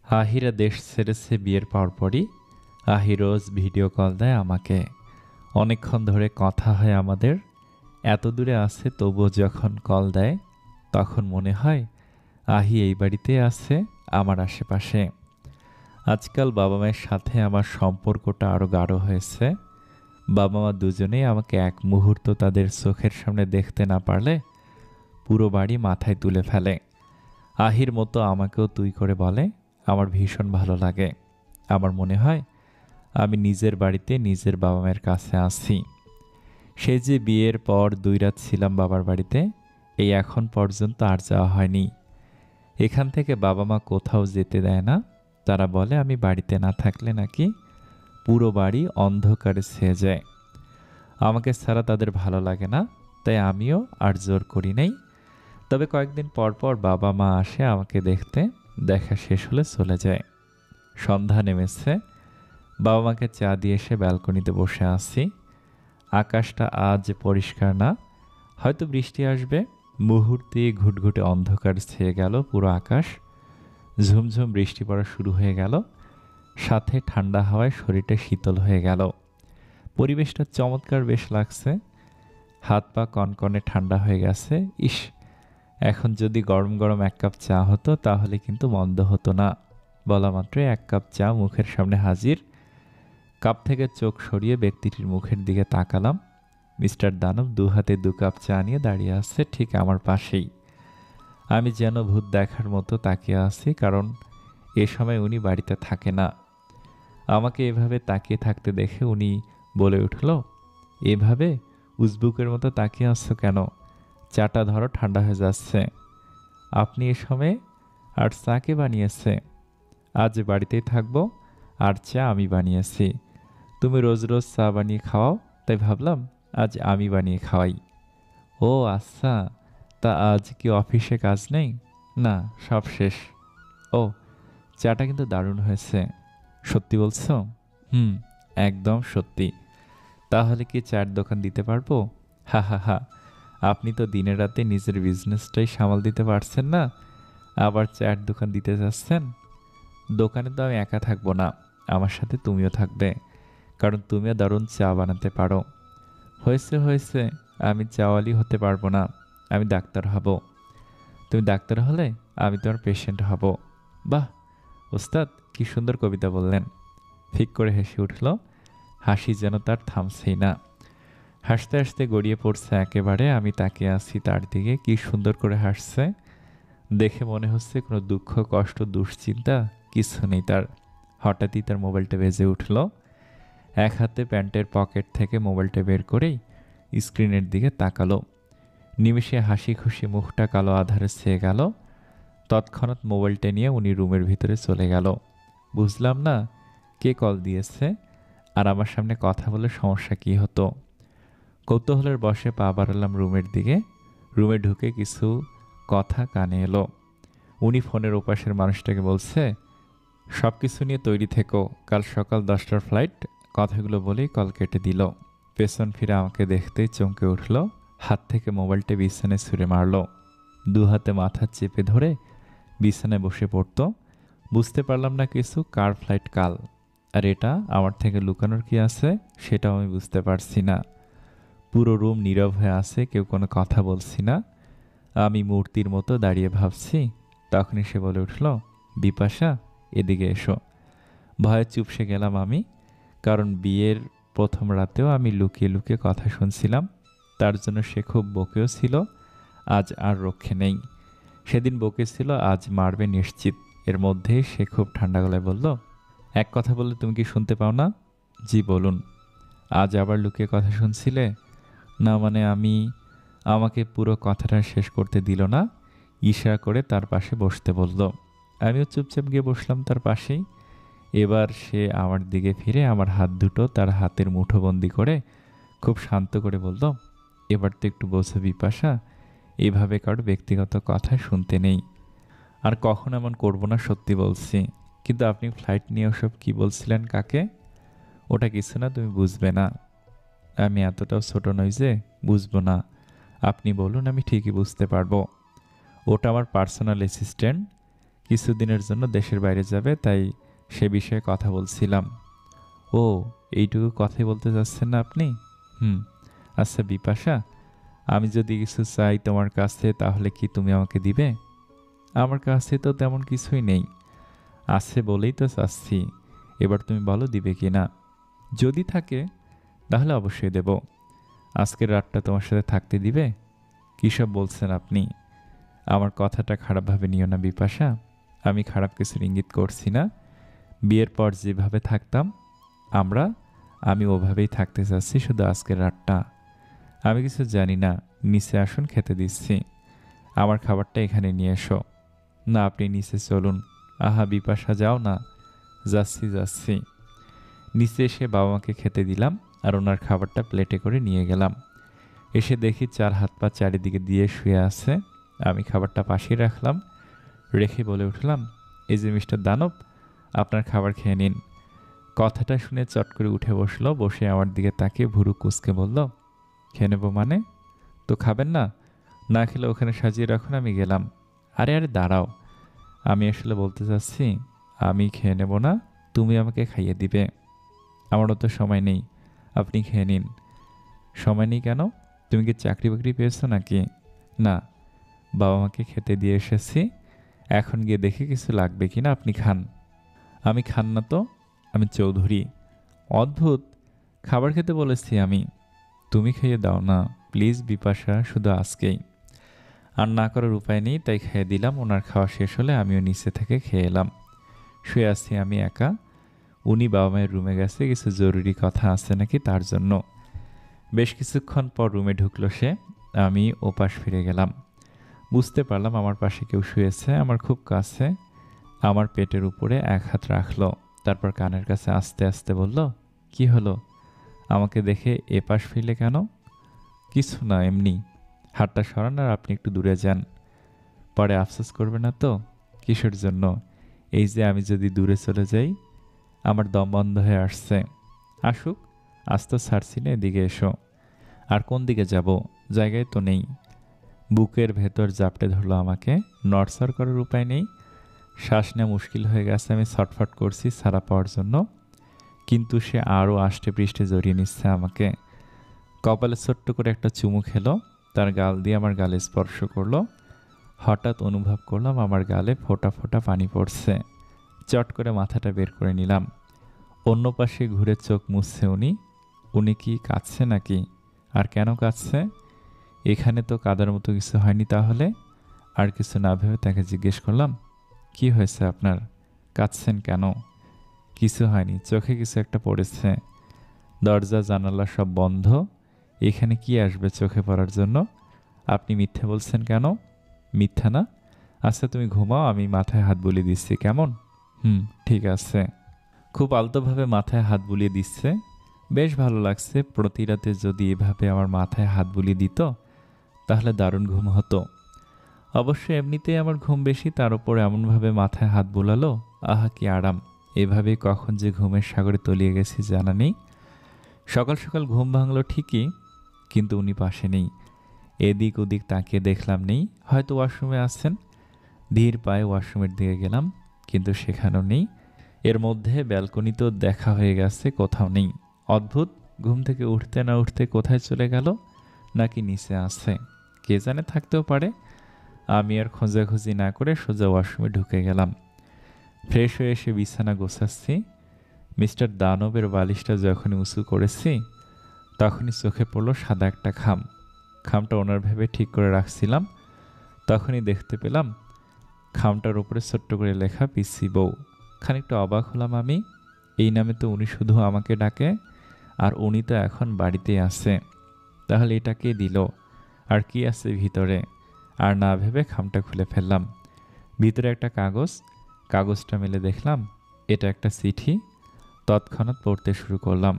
আহিরা দেশ ছেড়েছে বিয়ের পরপরই। আহি রোজ ভিডিও কল দেয় আমাকে। অনেকক্ষণ ধরে কথা হয় আমাদের। এত দূরে আছে তবুও যখন কল দেয় তখন মনে হয় আহি এই বাড়িতে আছে, আমার আশেপাশে। আজকাল বাবা মায়ের সাথে আমার সম্পর্কটা আরও গাঢ় হয়েছে। বাবা মা দুজনেই আমাকে এক মুহূর্ত তাদের চোখের সামনে দেখতে না পারলে পুরো বাড়ি মাথায় তুলে ফেলে। আহির মতো আমাকেও তুই করে বলে। আমার ভীষণ ভালো লাগে। আমার মনে হয় আমি নিজের বাড়িতে নিজের বাবা মায়ের কাছে আছি। সে যে বিয়ের পর 2 রাত ছিলাম বাবার বাড়িতে, এই এখন পর্যন্ত আর যাওয়া হয়নি। এখান থেকে বাবা মা কোথাও যেতে দেয় না। তারা বলে আমি বাড়িতে না থাকলে নাকি পুরো বাড়ি অন্ধকারে ছেয়ে যায়। আমাকে ছাড়া তাদের ভালো লাগে না, তাই আমিও আর জোর করি নাই। তবে কয়েকদিন পর পর বাবা মা আসে আমাকে দেখতে। দেখা শেষ হলে চলে যায়। সন্ধ্যা নেমেছে। বাবা মাকে চা দিয়ে এসে ব্যালকনিতে বসে আছি। আকাশটা আজ পরিষ্কার না, হয়তো বৃষ্টি আসবে। মুহূর্তে ঘুটঘুটে অন্ধকার ছেয়ে গেল পুরো আকাশ। ঝুমঝুম বৃষ্টি পড়া শুরু হয়ে গেল। সাথে ঠান্ডা হাওয়ায় শরীরটা শীতল হয়ে গেল। পরিবেশটা চমৎকার বেশ লাগছে। হাত পা কনকনে ঠান্ডা হয়ে গেছে। ইস, এখন যদি গরম গরম 1 কাপ চা হতো তাহলে কিন্তু মন্দ হতো না। বলা মাত্রই 1 কাপ চা মুখের সামনে হাজির। কাপ থেকে চোখ সরিয়ে ব্যক্তিটির মুখের দিকে তাকালাম। মিস্টার দানব 2 হাতে 2 কাপ চা নিয়ে দাঁড়িয়ে আছে ঠিক আমার পাশেই। আমি যেন ভূত দেখার মতো তাকিয়ে আছি, কারণ এ সময় উনি বাড়িতে থাকে না। আমাকে এভাবে তাকিয়ে থাকতে দেখে উনি বলে উঠল, এভাবে উজবুকের মতো তাকিয়ে আসছো কেন? চাটা ধরো, ঠান্ডা হয়ে যাচ্ছে। আপনি এ সময়ে? আর চা কে বানিয়েছে? আজ বাড়িতেই থাকবো, আর চা আমি বানিয়েছি। তুমি রোজ রোজ চা বানিয়ে খাওয়াও, তাই ভাবলাম আজ আমি বানিয়ে খাওয়াই। ও আচ্ছা, তা আজ কি অফিসে কাজ নেই? না, সব শেষ। ও, চাটা কিন্তু দারুণ হয়েছে। সত্যি বলছো? হুম, একদম সত্যি। তাহলে কি চায়ের দোকান দিতে পারবো? হা হা হা। আপনি তো দিনে রাতে নিজের বিজনেসটাই সামাল দিতে পারছেন না, আবার চায়ের দোকান দিতে যাচ্ছেন। দোকানে তো আমি একা থাকবো না, আমার সাথে তুমিও থাকবে, কারণ তুমিও দারুণ চা বানাতে পারো। হয়েছে হয়েছে, আমি চাওয়ালি হতে পারবো না, আমি ডাক্তার হব। তুমি ডাক্তার হলে আমি তোমার পেশেন্ট হব। বাহ ওস্তাদ, কি সুন্দর কবিতা বললেন। ফিক করে হেসে উঠল। হাসি যেন তার থামছেই না। হাসতে হাসতে গড়িয়ে পড়ছে একেবারে। আমি তাকিয়ে আছি তার দিকে, কি সুন্দর করে হাসছে। দেখে মনে হচ্ছে কোনো দুঃখ কষ্ট দুশ্চিন্তা কিছু নেই তার। হঠাৎই তার মোবাইলটা বেজে উঠল। এক হাতে প্যান্টের পকেট থেকে মোবাইলটা বের করেই স্ক্রিনের দিকে তাকালো। নিমেষে হাসি খুশি মুখটা কালো আধারে ছেয়ে গেল। তৎক্ষণাৎ মোবাইলটা নিয়ে উনি রুমের ভিতরে চলে গেল। বুঝলাম না কে কল দিয়েছে, আর আমার সামনে কথা বলে সমস্যা কী হতো। কৌতূহলের বশে পা বাড়ালাম রুমের দিকে। রুমে ঢুকে কিছু কথা কানে এলো। উনি ফোনের ওপাশের মানুষটাকে বলছে, সব কিছু নিয়ে তৈরি থেকো, কাল সকাল 10টার ফ্লাইট। কথাগুলো বলেই কল কেটে দিল। পেছন ফিরে আমাকে দেখতেই চমকে উঠল। হাত থেকে মোবাইলটা বিছানায় ছুঁড়ে মারল। 2 হাতে মাথা চেপে ধরে বিছানায় বসে পড়ত। বুঝতে পারলাম না কিছু, কার ফ্লাইট কাল, আর এটা আমার থেকে লুকানোর কি আছে সেটাও আমি বুঝতে পারছি না। পুরো রুম নীরব হয়ে আছে, কেউ কোনো কথা বলছি না। আমি মূর্তির মতো দাঁড়িয়ে ভাবছি। তখনই সে বলে উঠল, বিপাশা, এদিকে এসো। ভয়ে চুপসে গেলাম আমি, কারণ বিয়ের প্রথম রাতেও আমি লুকিয়ে লুকিয়ে কথা শুনছিলাম। তার জন্য সে খুব বকেও ছিল। আজ আর রক্ষে নেই। সেদিন বকেছিল, আজ মারবে নিশ্চিত। এর মধ্যেই সে খুব ঠান্ডা গলায় বলল, এক কথা বললে তুমি কি শুনতে পাও না? জি বলুন। আজ আবার লুকিয়ে কথা শুনছিলে? না মানে আমাকে পুরো কথাটা শেষ করতে দিল না। ইশারা করে তার পাশে বসতে বলল। আমিও চুপচাপ গিয়ে বসলাম তার পাশেই। এবার সে আমার দিকে ফিরে আমার হাত দুটো তার হাতের মুঠোবন্দি করে খুব শান্ত করে বলল, এবার তো একটু বোঝো বিপাশা, এভাবে কারো ব্যক্তিগত কথা শুনতে নেই। আর কখন এমন করব না, সত্যি বলছি। কিন্তু আপনি ফ্লাইট নিয়ে ওসব কি বলছিলেন কাকে? ওটা কিছু না, তুমি বুঝবে না। আমি এতটাও ছোট নই যে বুঝবো না। আপনি বলুন, আমি ঠিকই বুঝতে পারবো। ওটা আমার পার্সোনাল অ্যাসিস্ট্যান্ট। কিছুদিনের জন্য দেশের বাইরে যাবে, তাই সে বিষয়ে কথা বলছিলাম। ও, এইটুকু কথাই বলতে চাচ্ছেন না আপনি? হুম। আচ্ছা বিপাশা, আমি যদি কিছু চাই তোমার কাছে, তাহলে কি তুমি আমাকে দিবে? আমার কাছে তো তেমন কিছুই নেই, আছে বলেই তো চাচ্ছি। এবার তুমি বলো দিবে কি না। যদি থাকে তাহলে অবশ্যই দেব। আজকের রাতটা তোমার সাথে থাকতে দিবে? কী সব বলছেন আপনি? আমার কথাটা খারাপভাবে নিও না বিপাশা, আমি খারাপ কিছুর ইঙ্গিত করছি না। বিয়ের পর যেভাবে থাকতাম আমরা, আমি ওভাবেই থাকতে চাচ্ছি, শুধু আজকের রাতটা। আমি কিছু জানি না, নিচে আসুন, খেতে দিচ্ছি। আমার খাবারটা এখানে নিয়ে এসো। না, আপনি নিচে চলুন। আহা বিপাশা, যাও না। যাচ্ছি যাচ্ছি। নিচে এসে বাবা মাকে খেতে দিলাম আর ওনার খাবারটা প্লেটে করে নিয়ে গেলাম। এসে দেখি চার হাত পা চারিদিকে দিয়ে শুয়ে আছে। আমি খাবারটা পাশেই রাখলাম, রেখে বলে উঠলাম, এই যে মিস্টার দানব, আপনার খাবার খেয়ে নিন। কথাটা শুনে চট করে উঠে বসলো, বসে আমার দিকে তাকিয়ে ভুরু কুঁচকে বলল, খেয়ে নেবো মানে? তো খাবেন না? না খেলে ওখানে সাজিয়ে রাখুন, আমি গেলাম। আরে আরে দাঁড়াও, আমি আসলে বলতে চাচ্ছি, আমি খেয়ে নেব না, তুমি আমাকে খাইয়ে দিবে। আমারও তো সময় নেই, আপনি খেয়ে নিন। সময় নেই কেন? তুমি কি চাকরি বাকরি পেয়েছো নাকি? না, বাবা মাকে খেতে দিয়ে এসেছি, এখন গিয়ে দেখি কিছু লাগবে কিনা, আপনি খান। আমি খান না তো, আমি চৌধুরী। অদ্ভুত, খাবার খেতে বলেছি আমি, তুমি খেয়ে দাও না প্লিজ বিপাশা, শুধু আজকেই। আর না করার উপায় নেই, তাই খেয়ে দিলাম। ওনার খাওয়া শেষ হলে আমিও নিচে থেকে খেয়ে এলাম। শুয়ে আছি আমি একা, উনি বাবা মায়ের রুমে গেছে, কিছু জরুরি কথা আছে নাকি তার জন্য। বেশ কিছুক্ষণ পর রুমে ঢুকলো সে, আমি ওপাশ ফিরে গেলাম। বুঝতে পারলাম আমার পাশে কেউ শুয়েছে, আমার খুব কাছে। আমার পেটের উপরে এক হাত রাখলো, তারপর কানের কাছে আস্তে আস্তে বলল, কি হলো? আমাকে দেখে এপাশ ফিরলে কেন? কিছু না, এমনি। হাতটা সরান আর আপনি একটু দূরে যান। পরে আফসোস করবে না তো? কিসের জন্য? এই যে আমি যদি দূরে চলে যাই, আমার দম বন্ধ হয়ে আসছে। আসুক, আজ তো ছাড়ছি না, এদিকে এসো। আর কোন দিকে যাব? জায়গায় তো নেই। বুকের ভেতর জাপটে ধরলো আমাকে, নড়চড় করার উপায় নেই। শ্বাস নেওয়া মুশকিল হয়ে গেছে, আমি ছটফট করছি ছাড়া পাওয়ার জন্য, কিন্তু সে আরও আষ্টে পৃষ্ঠে জড়িয়ে নিচ্ছে আমাকে। কপালে ছোট্ট করে একটা চুমু খেলো, তার গাল দিয়ে আমার গালে স্পর্শ করলো। হঠাৎ অনুভব করলাম আমার গালে ফোঁটা ফোঁটা পানি পড়ছে। চট করে মাথাটা বের করে নিলাম। অন্য পাশে ঘুরে চোখ মুছছে উনি। উনি কি কাঁদছে নাকি? আর কেন কাঁদছে? এখানে তো কাদার মতো কিছু হয়নি তাহলে? আর কিছু না ভেবে তাকে জিজ্ঞেস করলাম, কি হয়েছে আপনার? কাঁদছেন কেন? কিছু হয়নি, চোখে কিছু একটা পড়েছে। দরজা জানালা সব বন্ধ, এখানে কি আসবে চোখে পড়ার জন্য? আপনি মিথ্যে বলছেন কেন? মিথ্যা না। আচ্ছা তুমি ঘুমাও, আমি মাথায় হাত বুলিয়ে দিচ্ছি, কেমন? হুম, ঠিক আছে। খুব আলতোভাবে মাথায় হাত বুলিয়ে দিচ্ছে, বেশ ভালো লাগছে। প্রতি রাতে যদি এভাবে আমার মাথায় হাত বুলিয়ে দিত তাহলে দারুণ ঘুম হতো। অবশ্য এমনিতেই আমার ঘুম বেশি, তার উপর এমনভাবে মাথায় হাত বুলালো, আহা কি আরাম। এভাবে কখন যে ঘুমের সাগরে তলিয়ে গেছি জানা নেই। সকাল সকাল ঘুম ভাঙলো ঠিকই, কিন্তু উনি পাশে নেই। এদিক ওদিক তাকিয়ে দেখলাম নেই, হয়তো ওয়াশরুমে আছেন। ধীর পায়ে ওয়াশরুমের দিকে গেলাম, কিন্তু সেখানেও নেই। এর মধ্যে ব্যালকনিতেও দেখা হয়ে গেছে, কোথাও নেই। অদ্ভুত, ঘুম থেকে উঠতে না উঠতে কোথায় চলে গেল, নাকি নিচে আছে, কে জানে, থাকতেও পারে। আমি আর খোঁজাখুঁজি না করে সোজা ওয়াশরুমে ঢুকে গেলাম। ফ্রেশ হয়ে এসে বিছানা গোছাচ্ছি। মিস্টার দানবের বালিশটা যখনই উঁচু করেছি, তখনই চোখে পড়লো সাদা একটা খাম। খামটা ওনার ভেবে ঠিক করে রাখছিলাম, তখনই দেখতে পেলাম খামটার উপরে ছোট্ট করে লেখা পিসি বউ। খানিকটা অবাক হলাম আমি, এই নামে তো উনি শুধু আমাকে ডাকে, আর উনি তো এখন বাড়িতেই আছে। তাহলে এটা কে দিল, আর কি আছে ভিতরে? আর না ভেবে খামটা খুলে ফেললাম। ভিতরে একটা কাগজ, কাগজটা মেলে দেখলাম এটা একটা চিঠি। তৎক্ষণাৎ পড়তে শুরু করলাম।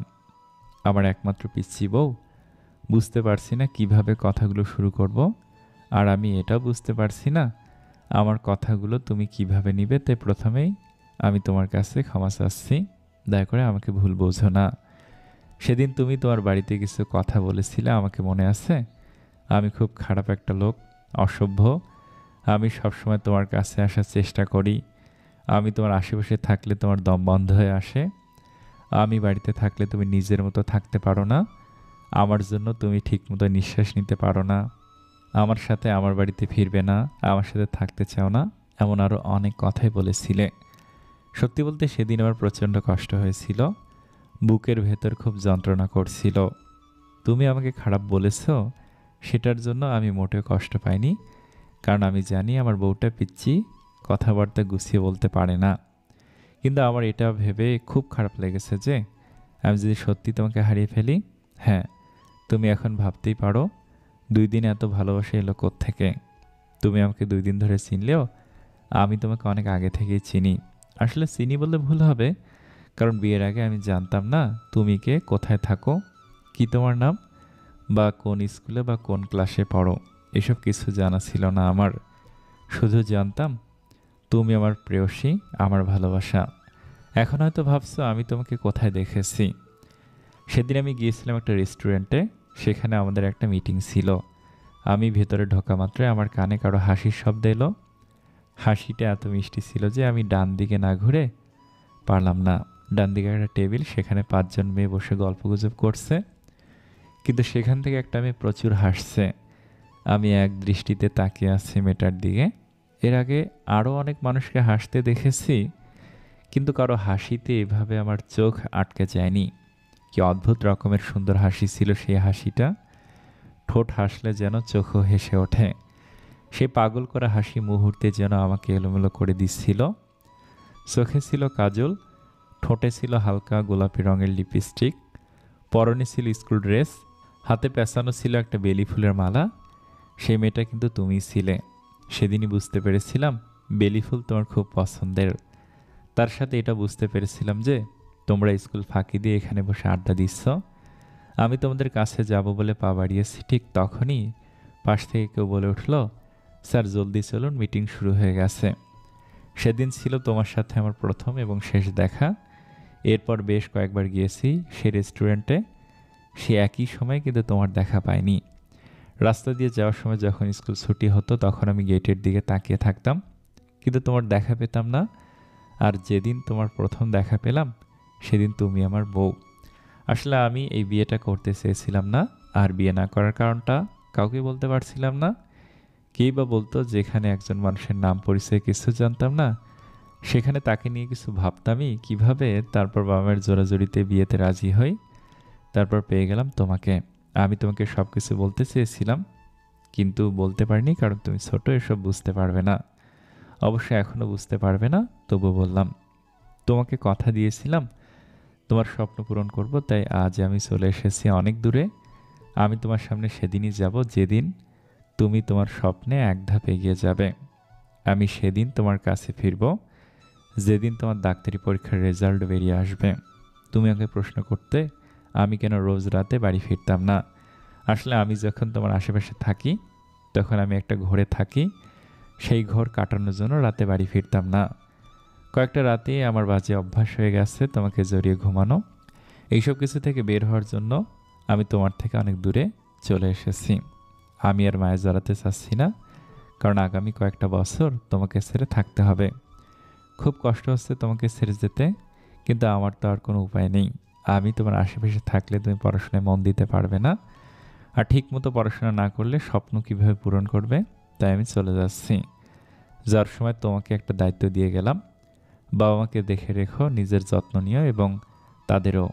আমার একমাত্র পিচ্ছি বউ, বুঝতে পারছি না কিভাবে কথাগুলো শুরু করব, আর আমি এটাও বুঝতে পারছি না আমার কথাগুলো তুমি কিভাবে নিবে। তাই প্রথমেই আমি তোমার কাছে ক্ষমা চাচ্ছি, দয়া করে আমাকে ভুল বোঝো না। সেদিন তুমি তোমার বাড়িতে কিছু কথা বলেছিলে, আমাকে মনে আছে? আমি খুব খারাপ একটা লোক, অসভ্য। আমি সবসময় তোমার কাছে আসার চেষ্টা করি। আমি তোমার আশেপাশে থাকলে তোমার দম বন্ধ হয়ে আসে। আমি বাড়িতে থাকলে তুমি নিজের মতো থাকতে পারো না। আমার জন্য তুমি ঠিকমতো নিঃশ্বাস নিতে পারো না। আমার সাথে আমার বাড়িতে ফিরবে না, আমার সাথে থাকতে চাও না। এমন আরও অনেক কথাই বলেছিলে। সত্যি বলতে সেদিন আমার প্রচণ্ড কষ্ট হয়েছিল। বুকের ভেতর খুব যন্ত্রণা করছিল। তুমি আমাকে খারাপ বলেছ, সেটার জন্য আমি মোটেও কষ্ট পাইনি। কারণ আমি জানি আমার বউটা পিচ্চি, কথাবার্তা গুছিয়ে বলতে পারে না। কিন্তু আমার এটা ভেবে খুব খারাপ লেগেছে যে আমি যদি সত্যি তোমাকে হারিয়ে ফেলি। হ্যাঁ, তুমি এখন ভাবতেই পারো 2 দিন এত ভালোবাসা এলো কোত্থেকে। তুমি আমাকে 2 দিন ধরে চিনলেও আমি তোমাকে অনেক আগে থেকেই চিনি। আসলে চিনি বললে ভুল হবে, কারণ বিয়ের আগে আমি জানতাম না তুমি কে, কোথায় থাকো, কি তোমার নাম, বা কোন স্কুলে বা কোন ক্লাসে পড়ো। এসব কিছু জানা ছিল না আমার। শুধু জানতাম তুমি আমার প্রেয়সী, আমার ভালোবাসা। এখন হয়তো ভাবছো আমি তোমাকে কোথায় দেখেছি। সেদিন আমি গিয়েছিলাম একটা রেস্টুরেন্টে। সেখানে আমাদের একটা মিটিং ছিল। আমি ভেতরে ঢোকা মাত্রই আমার কানে কারো হাসির শব্দ এলো। হাসিটা এত মিষ্টি ছিল যে আমি ডান দিকে না ঘুরে পারলাম না। ডান দিকে একটা টেবিল, সেখানে 5 জন মেয়ে বসে গল্পগুজব করছে। কিন্তু সেখান থেকে একটা মেয়ে প্রচুর হাসছে। আমি এক দৃষ্টিতে তাকিয়ে আছি মেয়েটার দিকে। এর আগে আরও অনেক মানুষকে হাসতে দেখেছি, কিন্তু কারো হাসিতে এভাবে আমার চোখ আটকে যায়নি। কি অদ্ভুত রকমের সুন্দর হাসি ছিল সেই হাসিটা। ঠোঁট হাসলে যেন চোখও হেসে ওঠে। সেই পাগল করা হাসি মুহূর্তে যেন আমাকে এলোমেলো করে দিচ্ছিল। চোখে ছিল কাজল, ঠোঁটে ছিল হালকা গোলাপি রঙের লিপস্টিক, পরনে ছিল স্কুল ড্রেস, হাতে পেঁচানো ছিল একটা বেলি ফুলের মালা। সেই মেয়েটা কিন্তু তুমিই ছিলে। সেদিনই বুঝতে পেরেছিলাম বেলি ফুল তোমার খুব পছন্দের। তার সাথে এটা বুঝতে পেরেছিলাম যে তোমরা স্কুল ফাঁকি দিয়ে এখানে বসে আড্ডা দিচ্ছ। আমি তোমাদের কাছে যাব বলে পা বাড়িয়েছি, ঠিক তখনই পাশ থেকে কেউ বলে উঠল, স্যার জলদি চলুন, মিটিং শুরু হয়ে গেছে। সেদিন ছিল তোমার সাথে আমার প্রথম এবং শেষ দেখা। এরপর বেশ কয়েকবার গিয়েছি সে রেস্টুরেন্টে। সে একই সময় কিন্তু তোমার দেখা পাইনি। রাস্তা দিয়ে যাওয়ার সময় যখন স্কুল ছুটি হতো তখন আমি গেটের দিকে তাকিয়ে থাকতাম, কিন্তু তোমার দেখা পেতাম না। আর যেদিন তোমার প্রথম দেখা পেলাম সেদিন তুমি আমার বউ। আসলে আমি এই বিয়েটা করতে চেয়েছিলাম না, আর বিয়ে না করার কারণটা কাউকে বলতে পারছিলাম না। কেই বা বলতো যেখানে একজন মানুষের নাম পরিচয় কিছু জানতাম না, সেখানে তাকে নিয়ে কিছু ভাবতামই কিভাবে। তারপর বাবা মায়ের জোরাজুরিতে বিয়েতে রাজি হই। তারপর পেয়ে গেলাম তোমাকে। আমি তোমাকে সব কিছু বলতে চেয়েছিলাম, কিন্তু বলতে পারিনি, কারণ তুমি ছোট, এসব বুঝতে পারবে না। অবশ্য এখনও বুঝতে পারবে না, তবু বললাম। তোমাকে কথা দিয়েছিলাম তোমার স্বপ্ন পূরণ করব, তাই আজ আমি চলে এসেছি অনেক দূরে। আমি তোমার সামনে সেদিনই যাব যেদিন তুমি তোমার স্বপ্নে এক ধাপ এগিয়ে যাবে। আমি সেদিন তোমার কাছে ফিরব যেদিন তোমার ডাক্তারি পরীক্ষার রেজাল্ট বেরিয়ে আসবে। তুমি আমাকে প্রশ্ন করতে আমি কেন রোজ রাতে বাড়ি ফিরতাম না। আসলে আমি যখন তোমার আশেপাশে থাকি তখন আমি একটা ঘরে থাকি। সেই ঘর কাটানোর জন্য রাতে বাড়ি ফিরতাম না। কয়েকটা রাতে আমার বাজে অভ্যাস হয়ে গেছে তোমাকে জড়িয়ে ঘুমানো। এইসব কিছু থেকে বের হওয়ার জন্য আমি তোমার থেকে অনেক দূরে চলে এসেছি। আমি আর মায়া জড়াতে চাচ্ছি না, কারণ আগামী কয়েকটা বছর তোমাকে ছেড়ে থাকতে হবে। খুব কষ্ট হচ্ছে তোমাকে ছেড়ে যেতে, কিন্তু আমার তো আর কোনো উপায় নেই। আমি তোমার আশেপাশে থাকলে তুমি পড়াশোনায় মন দিতে পারবে না, আর ঠিকমতো পড়াশোনা না করলে স্বপ্ন কিভাবে পূরণ করবে। তাই আমি চলে যাচ্ছি। যার সময় তোমাকে একটা দায়িত্ব দিয়ে গেলাম, বাবা মাকে দেখে রেখো, নিজের যত্ন নিও এবং তাদেরও।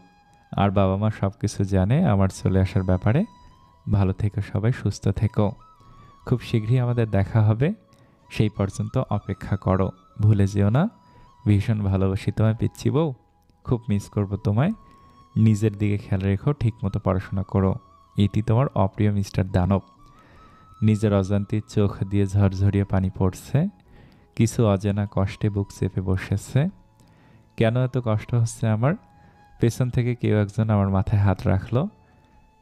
আর বাবা মা সব কিছু জানে আমার চলে আসার ব্যাপারে। ভালো থেকো সবাই, সুস্থ থেকো। খুব শীঘ্রই আমাদের দেখা হবে, সেই পর্যন্ত অপেক্ষা করো। ভুলে যেও না। ভীষণ ভালোবাসি তোমায় পিচ্চি বউ। খুব মিস করবো তোমায়। নিজের দিকে খেয়াল রেখো, ঠিকমতো পড়াশোনা করো। এটি তোমার অপ্রিয় মিস্টার দানব। নিজের অজান্তে চোখ দিয়ে ঝরঝরিয়ে পানি পড়ছে। কিছু অজানা কষ্টে বুক চেপে বসেছে। কেন এত কষ্ট হচ্ছে আমার? পেছন থেকে কেউ একজন আমার মাথায় হাত রাখলো।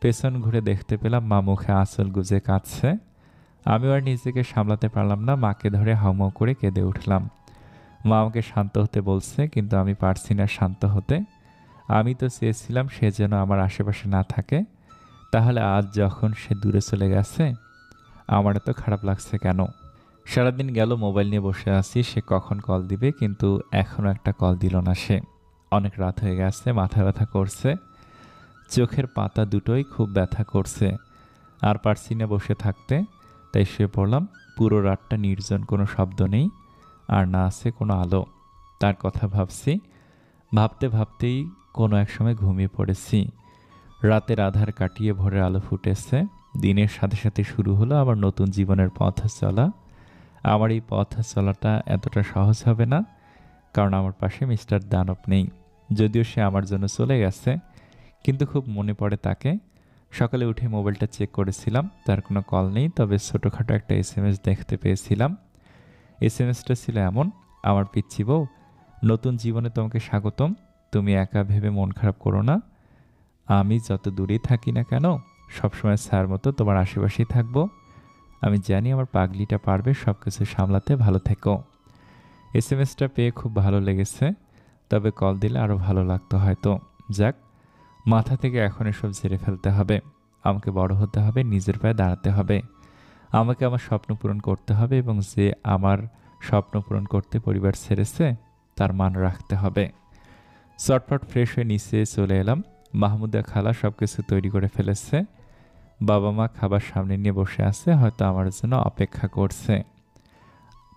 পেছন ঘুরে দেখতে পেলাম মা মুখে আঁচল গুজে কাঁদছে। আমি আর নিজেকে সামলাতে পারলাম না, মাকে ধরে হাউমাউ করে কেঁদে উঠলাম। মা আমাকে শান্ত হতে বলছে, কিন্তু আমি পারছি না শান্ত হতে। আমি তো চেয়েছিলাম সে যেন আমার আশেপাশে না থাকে। তাহলে আজ যখন সে দূরে চলে গেছে আমার এত খারাপ লাগছে কেন? সারাদিন গেল মোবাইল নিয়ে বসে আছি, সে কখন কল দিবে, কিন্তু এখনও একটা কল দিল না সে। অনেক রাত হয়ে গেছে, মাথা ব্যথা করছে, চোখের পাতা দুটোই খুব ব্যথা করছে। আর পারছি না বসে থাকতে, তাই শুয়ে পড়লাম। পুরো রাতটা নির্জন, কোনো শব্দ নেই, আর না আছে কোনো আলো। তার কথা ভাবছি, ভাবতে ভাবতেই কোনো এক সময় ঘুমিয়ে পড়েছি। রাতের আধার কাটিয়ে ভোরের আলো ফুটেছে। দিনের সাথে সাথে শুরু হলো আবার নতুন জীবনের পথ চলা। আমার এই পথ চলাটা এতটা সহজ হবে না, কারণ আমার পাশে মিস্টার দানব নেই। যদিও সে আমার জন্য চলে গেছে, কিন্তু খুব মনে পড়ে তাকে। সকালে উঠে মোবাইলটা চেক করেছিলাম, তার কোনো কল নেই, তবে ছোটোখাটো একটা এসএমএস দেখতে পেয়েছিলাম। এসএমএসটা ছিল এমন: আমার পিচ্চি বউ, নতুন জীবনে তোমাকে স্বাগতম। তুমি একা ভেবে মন খারাপ করো না। আমি যত দূরেই থাকি না কেন, সবসময় স্যার মতো তোমার আশেপাশেই থাকবো। আমি জানি আমার পাগলিটা পারবে সব কিছু সামলাতে। ভালো থেকো। এসএমএসটা পেয়ে খুব ভালো লেগেছে, তবে কল দিলে আরও ভালো লাগতো হয়তো। যাক, মাথা থেকে এখন এসব ঝেড়ে ফেলতে হবে। আমাকে বড় হতে হবে, নিজের পায়ে দাঁড়াতে হবে। আমাকে আমার স্বপ্ন পূরণ করতে হবে, এবং যে আমার স্বপ্ন পূরণ করতে পরিবার ছেড়েছে তার মান রাখতে হবে। চটপট ফ্রেশ হয়ে নিচে চলে এলাম। মাহমুদা খালা সব কিছু তৈরি করে ফেলেছে। বাবা মা খাবার সামনে নিয়ে বসে আছে, হয়তো আমার জন্য অপেক্ষা করছে।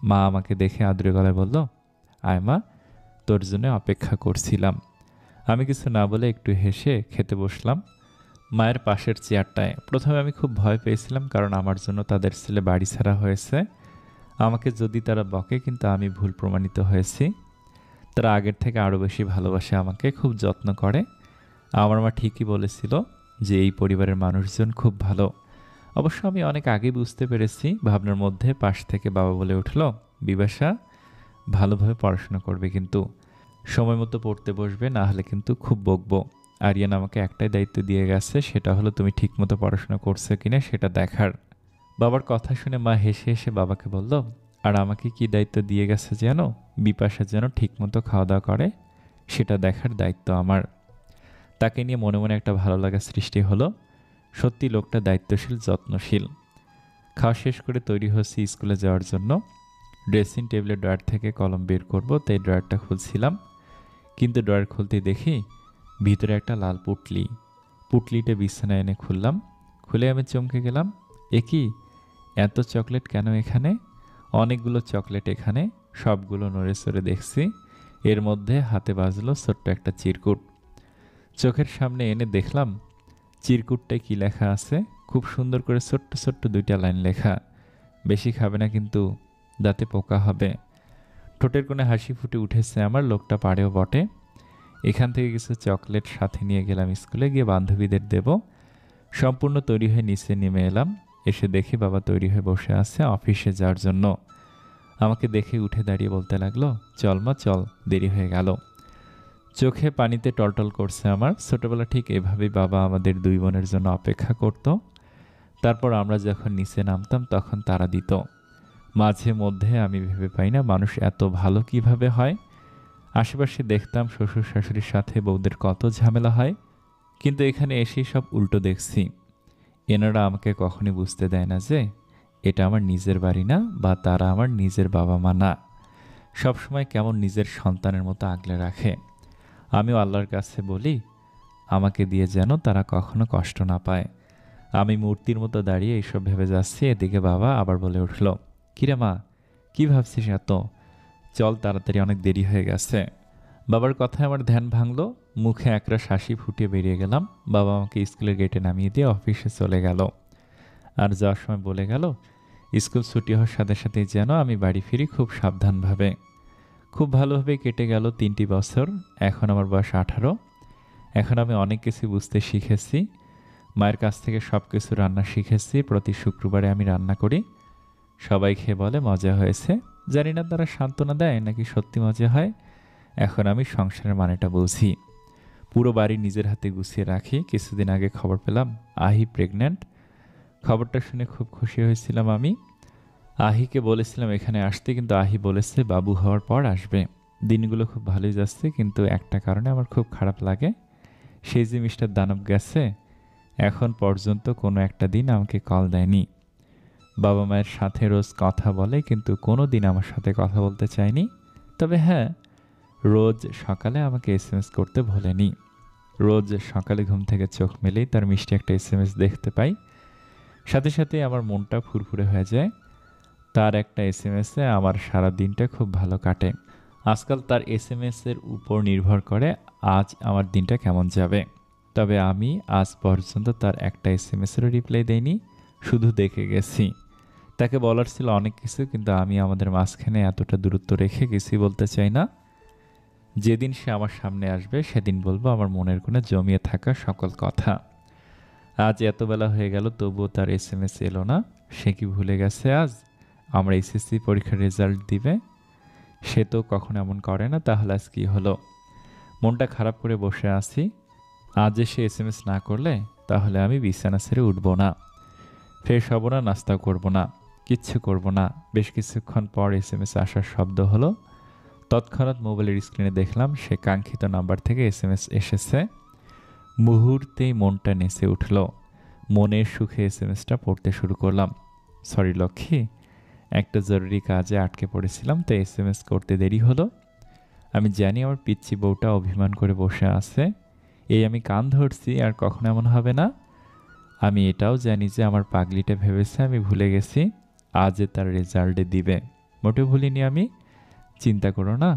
মা আমাকে দেখে আদুরে গলায় বলল, আয় মা, তোর জন্য অপেক্ষা করছিলাম। আমি কিছু না বলে একটু হেসে খেতে বসলাম মায়ের পাশের চেয়ারটায়। প্রথমে আমি খুব ভয় পেয়েছিলাম, কারণ আমার জন্য তাদের ছেলে বাড়ি ছাড়া হয়েছে। আমাকে যদি তারা বকে, কিন্তু আমি ভুল প্রমাণিত হয়েছি। তারা আগের থেকে আরও বেশি ভালোবাসে আমাকে, খুব যত্ন করে। আমার মা ঠিকই বলেছিল যে এই পরিবারের মানুষজন খুব ভালো। অবশ্য আমি অনেক আগেই বুঝতে পেরেছি। ভাবনার মধ্যে পাশ থেকে বাবা বলে উঠল, বিপাশা, ভালোভাবে পড়াশোনা করবে, কিন্তু সময় মতো পড়তে বসবে, না হলে কিন্তু খুব বকবো। আরিয়ান আমাকে একটাই দায়িত্ব দিয়ে গেছে, সেটা হলো তুমি ঠিকমতো পড়াশোনা করছো কিনা সেটা দেখার। বাবার কথা শুনে মা হেসে হেসে বাবাকে বলল, আর আমাকে কি দায়িত্ব দিয়ে গেছে যেন? বিপাশা যেন ঠিকমতো খাওয়া দাওয়া করে, সেটা দেখার দায়িত্ব আমার। তাকে নিয়ে মনে মনে একটা ভালো লাগা সৃষ্টি হলো। সত্যি লোকটা দায়িত্বশীল, যত্নশীল। খাওয়া শেষ করে তৈরি হচ্ছি স্কুলে যাওয়ার জন্য। ড্রেসিং টেবিলের ড্রয়ার থেকে কলম বের করব, তাই ড্রয়ারটা খুলছিলাম। কিন্তু ড্রয়ার খুলতে দেখি ভিতরে একটা লাল পুটলি। পুটলিটা বিছানায় এনে খুললাম। খুলে আমি চমকে গেলাম, এ কি, এত চকলেট কেন এখানে? অনেকগুলো চকলেট এখানে, সবগুলো নড়ে চড়ে দেখছি। এর মধ্যে হাতে বাজলো ছোট্ট একটা চিরকুট। চোখের সামনে এনে দেখলাম চিরকুটটায় কি লেখা আছে। খুব সুন্দর করে ছোট্ট ছোট্ট 2টা লাইন লেখা, বেশি খাবে না কিন্তু, দাঁতে পোকা হবে। ঠোঁটের কোণে হাসি ফুটে উঠেছে আমার, লোকটা পারেও বটে। এখান থেকে কিছু চকলেট সাথে নিয়ে গেলাম স্কুলে, গিয়ে বান্ধবীদের দেব। সম্পূর্ণ তৈরি হয়ে নিচে নেমে এলাম। এসে দেখি বাবা তৈরি হয়ে বসে আছে অফিসে যাওয়ার জন্য। আমাকে দেখে উঠে দাঁড়িয়ে বলতে লাগলো, চল মা চল, দেরি হয়ে গেল। চোখে পানিতে টলটল করছে আমার। ছোটবেলা ঠিক এভাবেই বাবা আমাদের 2 বোনের জন্য অপেক্ষা করত। তারপর আমরা যখন নিচে নামতাম তখন তারা দিত। মাঝে মধ্যে আমি ভেবে পাই না মানুষ এত ভালো কিভাবে হয়। আশেপাশে দেখতাম শ্বশুর শাশুড়ির সাথে বউদের কত ঝামেলা হয়, কিন্তু এখানে এসেই সব উল্টো দেখছি। এনারা আমাকে কখনই বুঝতে দেয় না যে এটা আমার নিজের বাড়ি না, বা তারা আমার নিজের বাবা মা না। সবসময় কেমন নিজের সন্তানের মতো আগলে রাখে। আমিও আল্লাহর কাছে বলি, আমাকে দিয়ে যেন তারা কখনো কষ্ট না পায়। আমি মূর্তির মতো দাঁড়িয়ে এইসব ভেবে যাচ্ছি, এদিকে বাবা আবার বলে উঠল, কিরে মা, কি ভাবছিস এত? চল তাড়াতাড়ি, অনেক দেরি হয়ে গেছে। বাবার কথায় আমার ধ্যান ভাঙলো। মুখে একরাশ হাসি ফুটিয়ে বেরিয়ে গেলাম। বাবা আমাকে স্কুলের গেটে নামিয়ে দিয়ে অফিসে চলে গেল। আর যাওয়ার সময় বলে গেল, স্কুল ছুটি হওয়ার সাথে সাথেই যেন আমি বাড়ি ফিরি খুব সাবধানভাবে। খুব ভালোভাবে কেটে গেল 3টি বছর। এখন আমার বয়স 18। এখন আমি অনেক কিছু বুঝতে শিখেছি। মায়ের কাছ থেকে সব কিছু রান্না শিখেছি। প্রতি শুক্রবারে আমি রান্না করি। সবাই খেয়ে বলে মজা হয়েছে। জানি না তারা সান্ত্বনা দেয় নাকি সত্যি মজা হয়। এখন আমি সংসারের মানেটা বুঝি। পুরো বাড়ি নিজের হাতে গুছিয়ে রাখি। কিছুদিন আগে খবর পেলাম আহি প্রেগন্যান্ট। খবরটা শুনে খুব খুশি হয়েছিলাম আমি। আহিকে বলেছিলাম এখানে আসতে, কিন্তু আহি বলেছে বাবু হওয়ার পর আসবে। দিনগুলো খুব ভালোই যাচ্ছে, কিন্তু একটা কারণে আমার খুব খারাপ লাগে। সেই যে মিস্টার দানব গেছে, এখন পর্যন্ত কোনো একটা দিন আমাকে কল দেয়নি। বাবা মায়ের সাথে রোজ কথা বলে, কিন্তু কোনো দিন আমার সাথে কথা বলতে চায়নি। তবে হ্যাঁ, রোজ সকালে আমাকে এসএমএস করতে ভোলেনি। রোজ সকালে ঘুম থেকে চোখ মেলেই তার মিষ্টি একটা এসএমএস দেখতে পাই। সাথে সাথে আমার মনটা ফুরফুরে হয়ে যায়। তার একটা এসএমএসে আমার সারা দিনটা খুব ভালো কাটে। আজকাল তার এসএমএসের উপর নির্ভর করে আজ আমার দিনটা কেমন যাবে। তবে আমি আজ পর্যন্ত তার একটা এসএমএসেরও রিপ্লাই দেইনি, শুধু দেখে গেছি। তাকে বলার ছিল অনেক কিছু, কিন্তু আমি আমাদের মাঝখানে এতটা দূরত্ব রেখে কিছুই বলতে চাই না। যেদিন সে আমার সামনে আসবে সেদিন বলবো আমার মনের কোণে জমিয়ে থাকা সকল কথা। আজ এত বেলা হয়ে গেল তবুও তার এসএমএস এলো না। সে কি ভুলে গেছে আজ আমরা এসএসসি পরীক্ষার রেজাল্ট দিবে? সে তো কখনো এমন করে না, তাহলে আজ কি হলো? মনটা খারাপ করে বসে আছি। আজ যে সে এসএমএস না করলে তাহলে আমি বিছানা ছেড়ে উঠবো না, ফ্রেশ হব না, নাস্তা করব না, কিচ্ছু করব না। বেশ কিছুক্ষণ পর এসএমএস আসার শব্দ হলো। তৎক্ষণাৎ মোবাইলের স্ক্রিনে দেখলাম সে কাঙ্ক্ষিত নাম্বার থেকে এসএমএস এসেছে। মুহূর্তেই মনটা নেচে উঠল। মনের সুখে এসএমএসটা পড়তে শুরু করলাম। সরি লক্ষ্মী, একটা জরুরি কাজে আটকে পড়েছিলাম, তাই এসএমএস করতে দেরি হলো। আমি জানি আমার পিচ্চি বউটা অভিমান করে বসে আছে, এই আমি কান ধরছি আর কখনো এমন হবে না। আমি এটাও জানি যে আমার পাগলিটা ভেবেছে আমি ভুলে গেছি, আজ তার রেজাল্টে দিবে। মোটেও ভুলিনি আমি। চিন্তা করো না,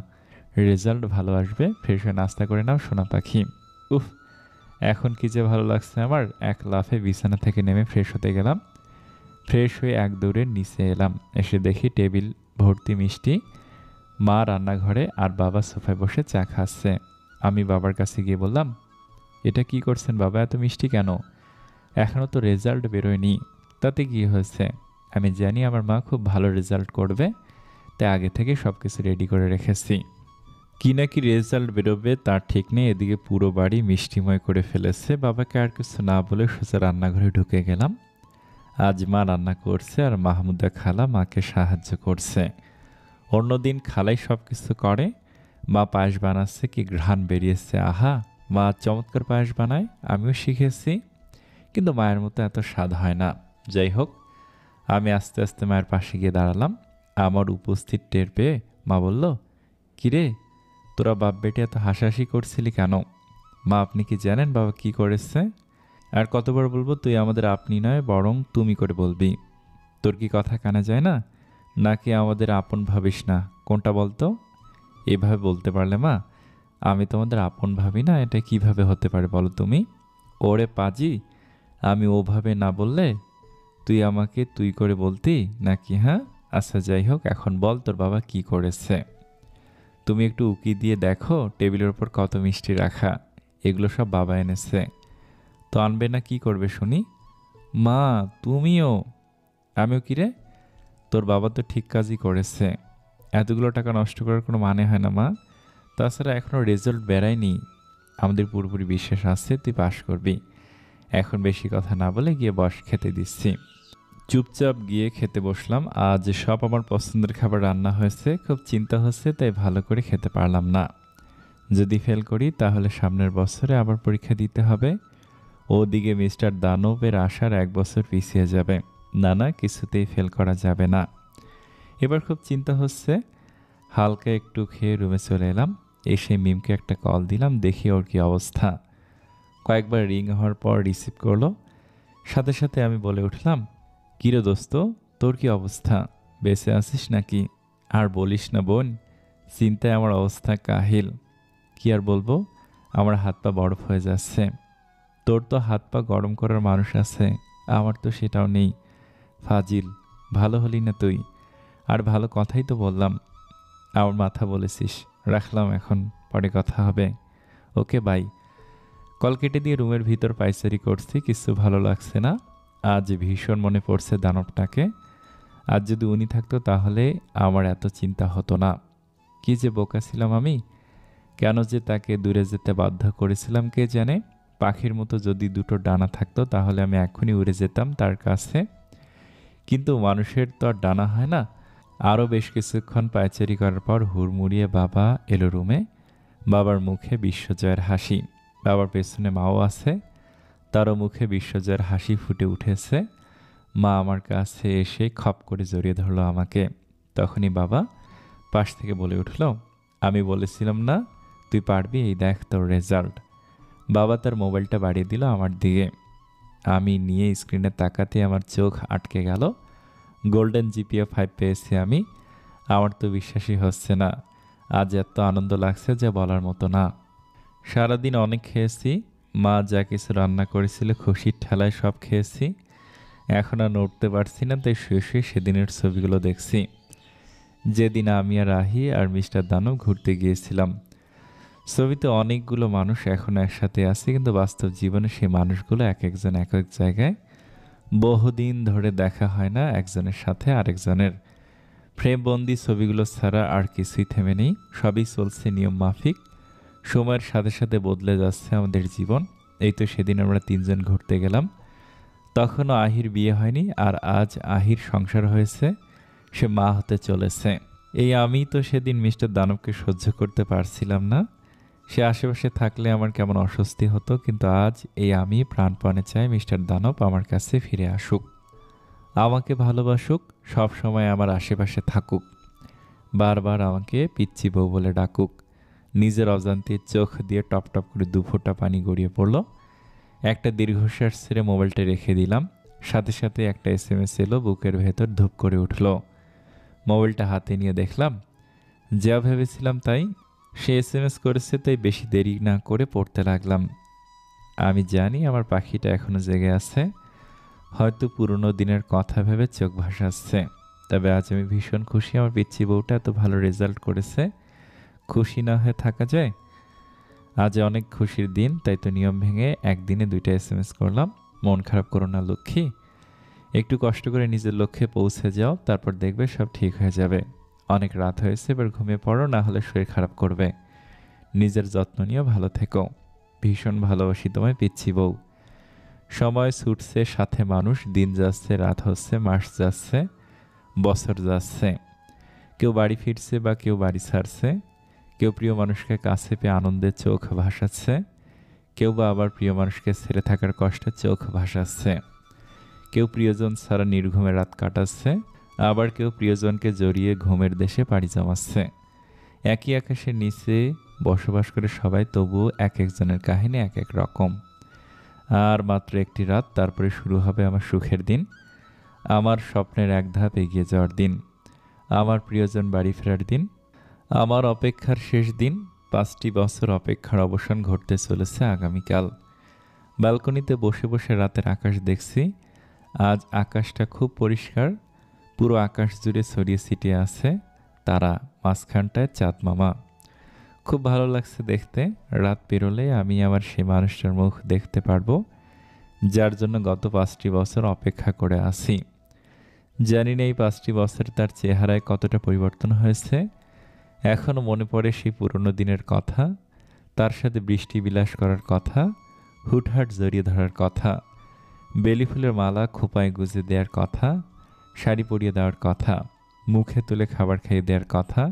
রেজাল্ট ভালো আসবে। ফ্রেশ হয়ে নাস্তা করে নাও সোনা পাখি। উফ, এখন কি যে ভালো লাগছে আমার। এক লাফে বিছানা থেকে নেমে ফ্রেশ হতে গেলাম। ফ্রেশ হয়ে এক দৌড়ে নিচে এলাম। এসে দেখি টেবিল ভর্তি মিষ্টি, মা রান্নাঘরে আর বাবা সোফায় বসে চা খাচ্ছে। আমি বাবার কাছে গিয়ে বললাম, এটা কি করছেন বাবা, এত মিষ্টি কেন? এখনও তো রেজাল্ট বেরোয়নি। তাতে কি হয়েছে? আমি জানি আমার মা খুব ভালো রেজাল্ট করবে, তাই আগে থেকে সব কিছু রেডি করে রেখেছি। কি না কি রেজাল্ট বেরোবে তার ঠিক নেই, এদিকে পুরো বাড়ি মিষ্টিময় করে ফেলেছে। বাবাকে আর কিছু না বলে সোজা রান্নাঘরে ঢুকে গেলাম। আজ মা রান্না করছে আর মাহমুদা খালা মাকে সাহায্য করছে। অন্যদিন খালাই সব কিছু করে। মা পায়েস বানাচ্ছে, কি ঘ্রাণ বেরিয়েছে, আহা! মা চমৎকার পায়েস বানায়, আমিও শিখেছি, কিন্তু মায়ের মতো এত স্বাদ হয় না। যাই হোক, আমি আস্তে আস্তে মায়ের পাশে গিয়ে দাঁড়ালাম। আমার উপস্থিত টের পেয়ে মা বলল, কিরে তোরা বাপ বেটে এত হাসাহাসি করছিলি কেন? মা, আপনি কি জানেন বাবা কি করেছে? আর কতবার বলবো তুই আমাদের আপনি নয় বরং তুমি করে বলবি? তোর কি কথা কানে যায় না? নাকি আমাদের আপন ভাবিস না? কোনটা বলতো? এভাবে বলতে পারলে মা আমি তোমাদের আপন ভাবি না, এটা কিভাবে হতে পারে বলো তুমি? ওরে পাজি, আমি ওভাবে না বললে তুই আমাকে তুই করে বলতি নাকি? হ্যাঁ, আচ্ছা যাই হোক, এখন বল তোর বাবা কি করেছে। তুমি একটু উকি দিয়ে দেখো টেবিলের ওপর কত মিষ্টি রাখা, এগুলো সব বাবা এনেছে। তো আনবে না কি করবে শুনি? মা তুমিও? আমিও কি রে? তোর বাবা তো ঠিক কাজই করেছে, এতগুলো টাকা নষ্ট করার কোনো মানে হয় না মা। তাছাড়া এখনও রেজাল্ট বেরায়নি, আমাদের পুরোপুরি বিশ্বাস আছে তুই পাশ করবি। এখন বেশি কথা না বলে গিয়ে বস, খেতে দিচ্ছি। চুপচাপ গিয়ে খেতে বসলাম। আজ সব আমার পছন্দের খাবার রান্না হয়েছে, খুব চিন্তা হচ্ছে, তাই ভালো করে খেতে পারলাম না। যদি ফেল করি তাহলে সামনের বছরে আবার পরীক্ষা দিতে হবে। ওদিকে মিস্টার দানবের আসার 1 বছর পিছিয়ে যাবে। না না, কিছুতেই ফেল করা যাবে না। এবার খুব চিন্তা হচ্ছে। হালকা একটু খেয়ে রুমে চলে এলাম। এসে মিমকে একটা কল দিলাম, দেখি ওর কি অবস্থা। কয়েকবার রিং হওয়ার পর রিসিভ করলো। সাথে সাথে আমি বলে উঠলাম, কিরে দোস্ত, তোর কি অবস্থা? বেঁচে আছিস নাকি? আর বলিস না বোন, চিন্তায় আমার অবস্থা কাহিল। কি আর বলবো, আমার হাত পা বরফ হয়ে যাচ্ছে। তোর তো হাত পা গরম করার মানুষ আছে, আমার তো সেটাও নেই। ফাজিল, ভালো হলি না তুই। আর ভালো কথাই তো বললাম, আমার মাথা বলেছিস। রাখলাম এখন, পরে কথা হবে। Okay bye. কল কেটে দিয়ে রুমের ভিতর পায়চারি করছি, কিছু ভালো লাগছে না। আজ ভীষণ মনে পড়ছে দানবটাকে। আজ যদি উনি থাকতো তাহলে আমার এত চিন্তা হতো না। কি যে বোকা ছিলাম আমি, কেন যে তাকে দূরে যেতে বাধ্য করেছিলাম কে জানে। পাখির মতো যদি দুটো ডানা থাকতো তাহলে আমি এখনই উড়ে যেতাম তার কাছে, কিন্তু মানুষের তো আর ডানা হয় না। আরও বেশ কিছুক্ষণ পায়চারি করার পর হুড়মুড়িয়ে বাবা এলো রুমে। বাবার মুখে বিশ্বজয়ের হাসি। বাবার পেছনে মাও আছে, তারও মুখে বিশ্বজয়ের হাসি ফুটে উঠেছে। মা আমার কাছে এসে খপ করে জড়িয়ে ধরলো আমাকে। তখনই বাবা পাশ থেকে বলে উঠল, আমি বলেছিলাম না তুই পারবি, এই দেখ তোর রেজাল্ট। বাবা তার মোবাইলটা বাড়িয়ে দিল আমার দিকে। আমি নিয়ে স্ক্রিনে তাকাতে আমার চোখ আটকে গেল। গোল্ডেন জিপিএ 5 পেয়েছি আমি। আমার তো বিশ্বাসই হচ্ছে না। আজ এত আনন্দ লাগছে যে বলার মতো না। সারাদিন অনেক খেয়েছি। মা যা কিছু রান্না করেছিল খুশির ঠেলায় সব খেয়েছি। এখন আর নড়তে পারছি না, তাই শুয়ে শুয়ে সেদিনের ছবিগুলো দেখছি, যেদিন আমি আর রাহি আর মিস্টার দানব ঘুরতে গিয়েছিলাম। ছবিতে অনেকগুলো মানুষ এখন একসাথে আছে, কিন্তু বাস্তব জীবনে সেই মানুষগুলো এক একজন এক এক জায়গায়। বহুদিন ধরে দেখা হয় না একজনের সাথে আরেকজনের। ফ্রেমবন্দি ছবিগুলো ছাড়া আর কিছুই থেমে নেই, সবই চলছে নিয়ম মাফিক। সময়ের সাথে সাথে বদলে যাচ্ছে আমাদের জীবন। এই তো সেদিন আমরা তিনজন ঘুরতে গেলাম, তখনও আহির বিয়ে হয়নি, আর আজ আহির সংসার হয়েছে, সে মা হতে চলেছে। এই আমি তো সেদিন মিস্টার দানবকে সহ্য করতে পারছিলাম না। সে আশেপাশে থাকলে আমার কেমন অস্বস্তি হতো, কিন্তু আজ এই আমি প্রাণপণে চাই মিস্টার দানব আমার কাছে ফিরে আসুক, আমাকে ভালোবাসুক, সব সময় আমার আশেপাশে থাকুক, বারবার আমাকে পিচ্চি বউ বলে ডাকুক। নিজের অজান্তে চোখ দিয়ে টপ টপ করে দুফোঁটা পানি গড়িয়ে পড়ল। একটা দীর্ঘশ্বাস ছেড়ে মোবাইলটা রেখে দিলাম। সাথে সাথে একটা SMS এলো, বুকের ভেতর ধূপ করে উঠল। মোবাইলটা হাতে নিয়ে দেখলাম, যা ভেবেছিলাম তাই। সে SMS করেছে, তাই বেশি দেরি না করে পড়তে লাগলাম। আমি জানি আমার পাখিটা এখনো জেগে আছে, হয়তো পুরনো দিনের কথা ভেবে চোখ ভাসাচ্ছে। তবে আজ আমি ভীষণ খুশি, আমার পিচ্চি বউটা এত ভালো রেজাল্ট করেছে। খুশি না হয়ে থাকা যায়? আজ অনেক খুশির দিন, তাই তো নিয়ম ভেঙে একদিনে 2টা SMS করলাম। মন খারাপ করো না লক্ষ্মী, একটু কষ্ট করে নিজের লক্ষ্যে পৌঁছে যাও, তারপর দেখবে সব ঠিক হয়ে যাবে। অনেক রাত হয়েছে, এবার ঘুমিয়ে পড়ো, না হলে শরীর খারাপ করবে। নিজের যত্ন নিয়ে ভালো থেকো। ভীষণ ভালোবাসি তোমায় পিচ্চি বউ। সময় ছুটছে, সাথে মানুষ, দিন যাচ্ছে, রাত হচ্ছে, মাস যাচ্ছে, বছর যাচ্ছে। কেউ বাড়ি ফিরছে বা কেউ বাড়ি ছাড়ছে, কেউ প্রিয় মানুষকে কাছে পেয়ে আনন্দে চোখ ভাসাচ্ছে, কেউ বা আবার প্রিয় মানুষকে ছেড়ে থাকার কষ্টে চোখ ভাসাচ্ছে। কেউ প্রিয়জন ছাড়া নির্ঘুমে রাত কাটাচ্ছে, আবার কেউ প্রিয়জনকে জড়িয়ে ঘুমের দেশে পাড়ি জমাচ্ছে। একই আকাশের নিচে বসবাস করে সবাই, তবুও এক একজনের কাহিনী এক এক রকম। আর মাত্র একটি রাত, তারপরে শুরু হবে আমার সুখের দিন, আমার স্বপ্নের এক ধাপ এগিয়ে যাওয়ার দিন, আমার প্রিয়জন বাড়ি ফেরার দিন, আমার অপেক্ষার শেষ দিন। 5টি বছর অপেক্ষার অবসান ঘটতে চলেছে আগামীকাল। ব্যালকনিতে বসে বসে রাতের আকাশ দেখছি। আজ আকাশটা খুব পরিষ্কার, পুরো আকাশ জুড়ে ছড়িয়ে ছিটিয়ে আছে তারা, মাঝখানটায় চাঁদ মামা। খুব ভালো লাগছে দেখতে। রাত পেরোলে আমি আমার সেই মানুষটার মুখ দেখতে পারবো, যার জন্য গত 5টি বছর অপেক্ষা করে আছি। জানি না এই 5টি বছর তার চেহারায় কতটা পরিবর্তন হয়েছে। এখনও মনে পড়ে সেই পুরনো দিনের কথা, তার সাথে বৃষ্টি বিলাস করার কথা, হুটহাট জড়িয়ে ধরার কথা, বেলি ফুলের মালা খোঁপায় গুজে দেওয়ার কথা, শাড়ি পরিয়ে দেওয়ার কথা, মুখে তুলে খাবার খেয়ে দেওয়ার কথা।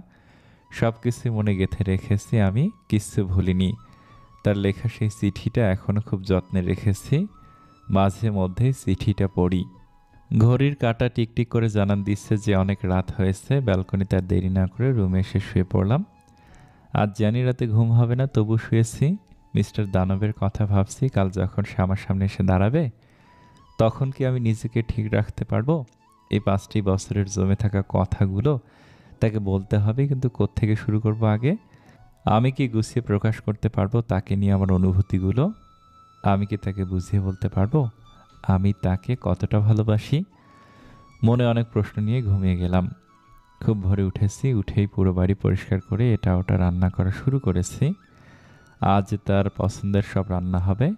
সব কিছু মনে গেঁথে রেখেছি আমি, কিচ্ছু ভুলিনি। তার লেখা সেই চিঠিটা এখনও খুব যত্নে রেখেছি, মাঝে মধ্যে চিঠিটা পড়ি। ঘড়ির কাঁটা টিকটিক করে জানান দিচ্ছে যে অনেক রাত হয়েছে। ব্যালকনিতে আর দেরি না করে রুমে এসে শুয়ে পড়লাম। আজ জানি রাতে ঘুম হবে না, তবু শুয়েছি। মিস্টার দানবের কথা ভাবছি, কাল যখন সে আমার সামনে এসে দাঁড়াবে, তখন কি আমি নিজেকে ঠিক রাখতে পারবো? এই 5টি বছরের জমে থাকা কথাগুলো তাকে বলতে হবে, কিন্তু কোত্থেকে শুরু করব আগে? আমি কি গুছিয়ে প্রকাশ করতে পারবো তাকে নিয়ে আমার অনুভূতিগুলো? আমি কি তাকে বুঝিয়ে বলতে পারবো আমি তাকে কতটা ভালোবাসি? মনে অনেক প্রশ্ন নিয়ে ঘুমিয়ে গেলাম। খুব ভোরে উঠেছি, উঠেই পুরো বাড়ি পরিষ্কার করে এটা ওটা রান্না করা শুরু করেছি। আজ তার পছন্দের সব রান্না হবে,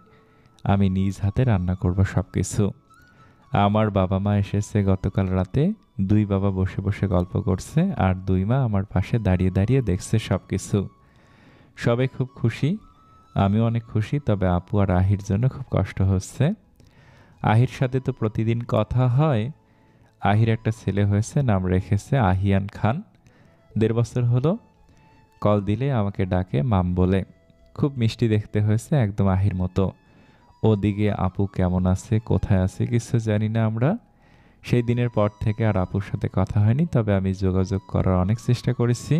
আমি নিজ হাতে রান্না করব সব কিছু। আমার বাবা মা এসেছে গতকাল রাতে। 2 বাবা বসে বসে গল্প করছে, আর 2 মা আমার পাশে দাঁড়িয়ে দাঁড়িয়ে দেখছে সব কিছু। সবাই খুব খুশি, আমিও অনেক খুশি। তবে আপু আর আহির জন্য খুব কষ্ট হচ্ছে। আহির সাথে তো প্রতিদিন কথা হয়। আহির একটা ছেলে হয়েছে, নাম রেখেছে আহিয়ান খান। 1.5 বছর হলো। কল দিলে আমাকে ডাকে মাম বলে। খুব মিষ্টি দেখতে হয়েছে, একদম আহির মতো। ওদিকে আপু কেমন আছে, কোথায় আছে কিছু জানি না আমরা। সেই দিনের পর থেকে আর আপুর সাথে কথা হয়নি, তবে আমি যোগাযোগ করার অনেক চেষ্টা করেছি।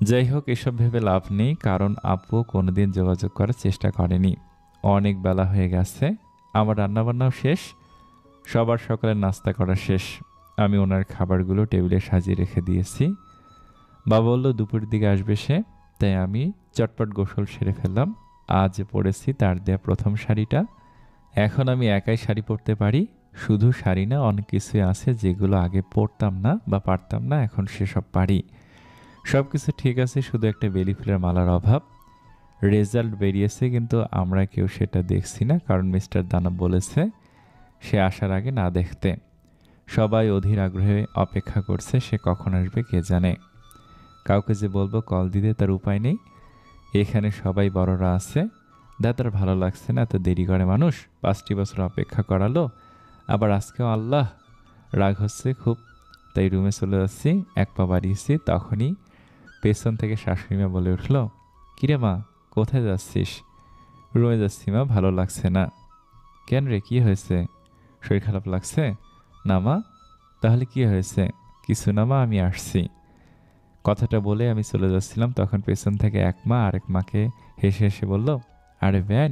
যাই হোক, এসব ভেবে লাভ নেই, কারণ আপুও কোনোদিন যোগাযোগ করার চেষ্টা করেনি। অনেক বেলা হয়ে গেছে, আমার রান্নাবান্নাও শেষ, সবার সকালের নাস্তা করা শেষ। আমি ওনার খাবারগুলো টেবিলে সাজিয়ে রেখে দিয়েছি। বাবা বলল দুপুরের দিকে আসবে সে, তাই আমি চটপট গোসল সেরে ফেললাম। আজ পরেছি তার দেয়া প্রথম শাড়িটা। এখন আমি একাই শাড়ি পরতে পারি। শুধু শাড়ি না, অনেক কিছুই আছে যেগুলো আগে পরতাম না বা পারতাম না, এখন সেসব পারি। সব কিছু ঠিক আছে, শুধু একটা বেলি ফুলের মালার অভাব। রেজাল্ট বেরিয়েছে, কিন্তু আমরা কেউ সেটা দেখছি না, কারণ মিস্টার দানব বলেছে সে আসার আগে না দেখতে। সবাই অধীর আগ্রহে অপেক্ষা করছে, সে কখন আসবে কে জানে। কাউকে যে বলবো কল দিতে তার উপায় নেই। এখানে সবাই বড়রা আছে। দাদার ভালো লাগছে না, এত দেরি করে মানুষ। 5টি বছর অপেক্ষা করালো, আবার আজকেও আল্লাহ রাগ হচ্ছে খুব। তাই রুমে চলে যাচ্ছি। এক পা বাড়িয়েছি, তখনই পেছন থেকে শাশুড়ি মা বলে উঠল, কিরে মা, কোথায় যাচ্ছিস? রুমে যাচ্ছি মা, ভালো লাগছে না। কেন রে, কি হয়েছে? শরীর খারাপ লাগছে? না মা। তাহলে কি হয়েছে? কিছু না মা, আমি আসছি। কথাটা বলে আমি চলে যাচ্ছিলাম, তখন পেছন থেকে এক মা আরেক মাকে হেসে হেসে বলল, আরে ভ্যান,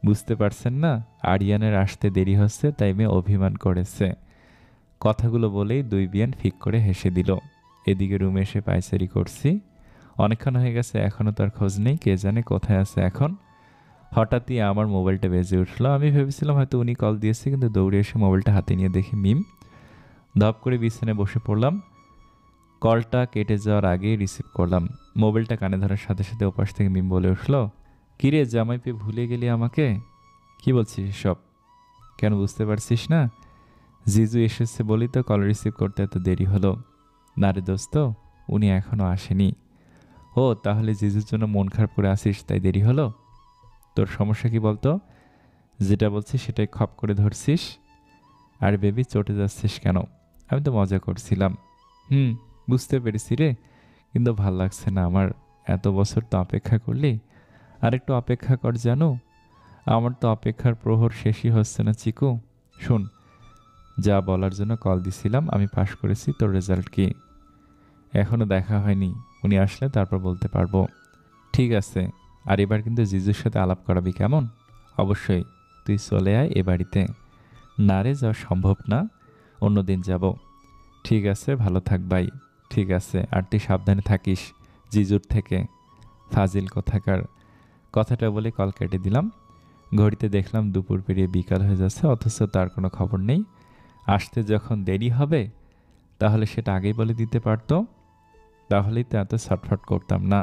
বুঝতে পারছেন না আরিয়ানের আসতে দেরি হচ্ছে, তাই মেয়ে অভিমান করেছে। কথাগুলো বলেই দুই বিয়ান ফিক করে হেসে দিল। এদিকে রুমে এসে পায়চারি করছি। অনেকক্ষণ হয়ে গেছে, এখনও তার খোঁজ নেই, কে জানে কোথায় আছে এখন। হঠাৎই আমার মোবাইলটা বেজে উঠলো। আমি ভেবেছিলাম হয়তো উনি কল দিয়েছে, কিন্তু দৌড়ে এসে মোবাইলটা হাতে নিয়ে দেখি মিম। ধপ করে বিছানায় বসে পড়লাম। কলটা কেটে যাওয়ার আগেই রিসিভ করলাম। মোবাইলটা কানে ধরার সাথে সাথে ওপাশ থেকে মিম বলে উঠল, কিরে জামাই পেয়ে ভুলে গেলি আমাকে? কি বলছিস সব? কেন বুঝতে পারছিস না? জিজু এসেছে বলি তো কল রিসিভ করতে এত দেরি হলো। না রে দোস্ত, উনি এখনও আসেনি। ও, তাহলে জিজুর জন্য মন খারাপ করে আসিস, তাই দেরি হলো? তোর সমস্যা কি বলতো? যেটা বলছিস সেটাই খপ করে ধরছিস। আর বেবি, চটে যাচ্ছিস কেন? আমি তো মজা করছিলাম। বুঝতে পেরেছি রে, কিন্তু ভাল লাগছে না আমার। এত বছর তো অপেক্ষা করলি, আর একটু অপেক্ষা কর জানো। আমার তো অপেক্ষার প্রহর শেষই হচ্ছে না চিকু। শোন, যা বলার জন্য কল দিছিলাম, আমি পাশ করেছি। তোর রেজাল্ট কি? এখনো দেখা হয়নি, উনি আসলে তারপর বলতে পারবো। ঠিক আছে, আর এবার কিন্তু জিজুর সাথে আলাপ করাবি, কেমন? অবশ্যই, তুই চলে আয় এ বাড়িতে। না রে, যাওয়া সম্ভব না, অন্যদিন যাব। ঠিক আছে, ভালো থাক ভাই। ঠিক আছে, আর তুই সাবধানে থাকিস জিজুর থেকে। ফাজিল কোথাকার। কথাটা বলে কল কেটে দিলাম। ঘড়িতে দেখলাম দুপুর পেরিয়ে বিকাল হয়ে যাচ্ছে, অথচ তার কোনো খবর নেই। আসতে যখন দেরি হবে তাহলে সেটা আগেই বলে দিতে পারতো, তাহলেই তো এত ছটফট করতাম না।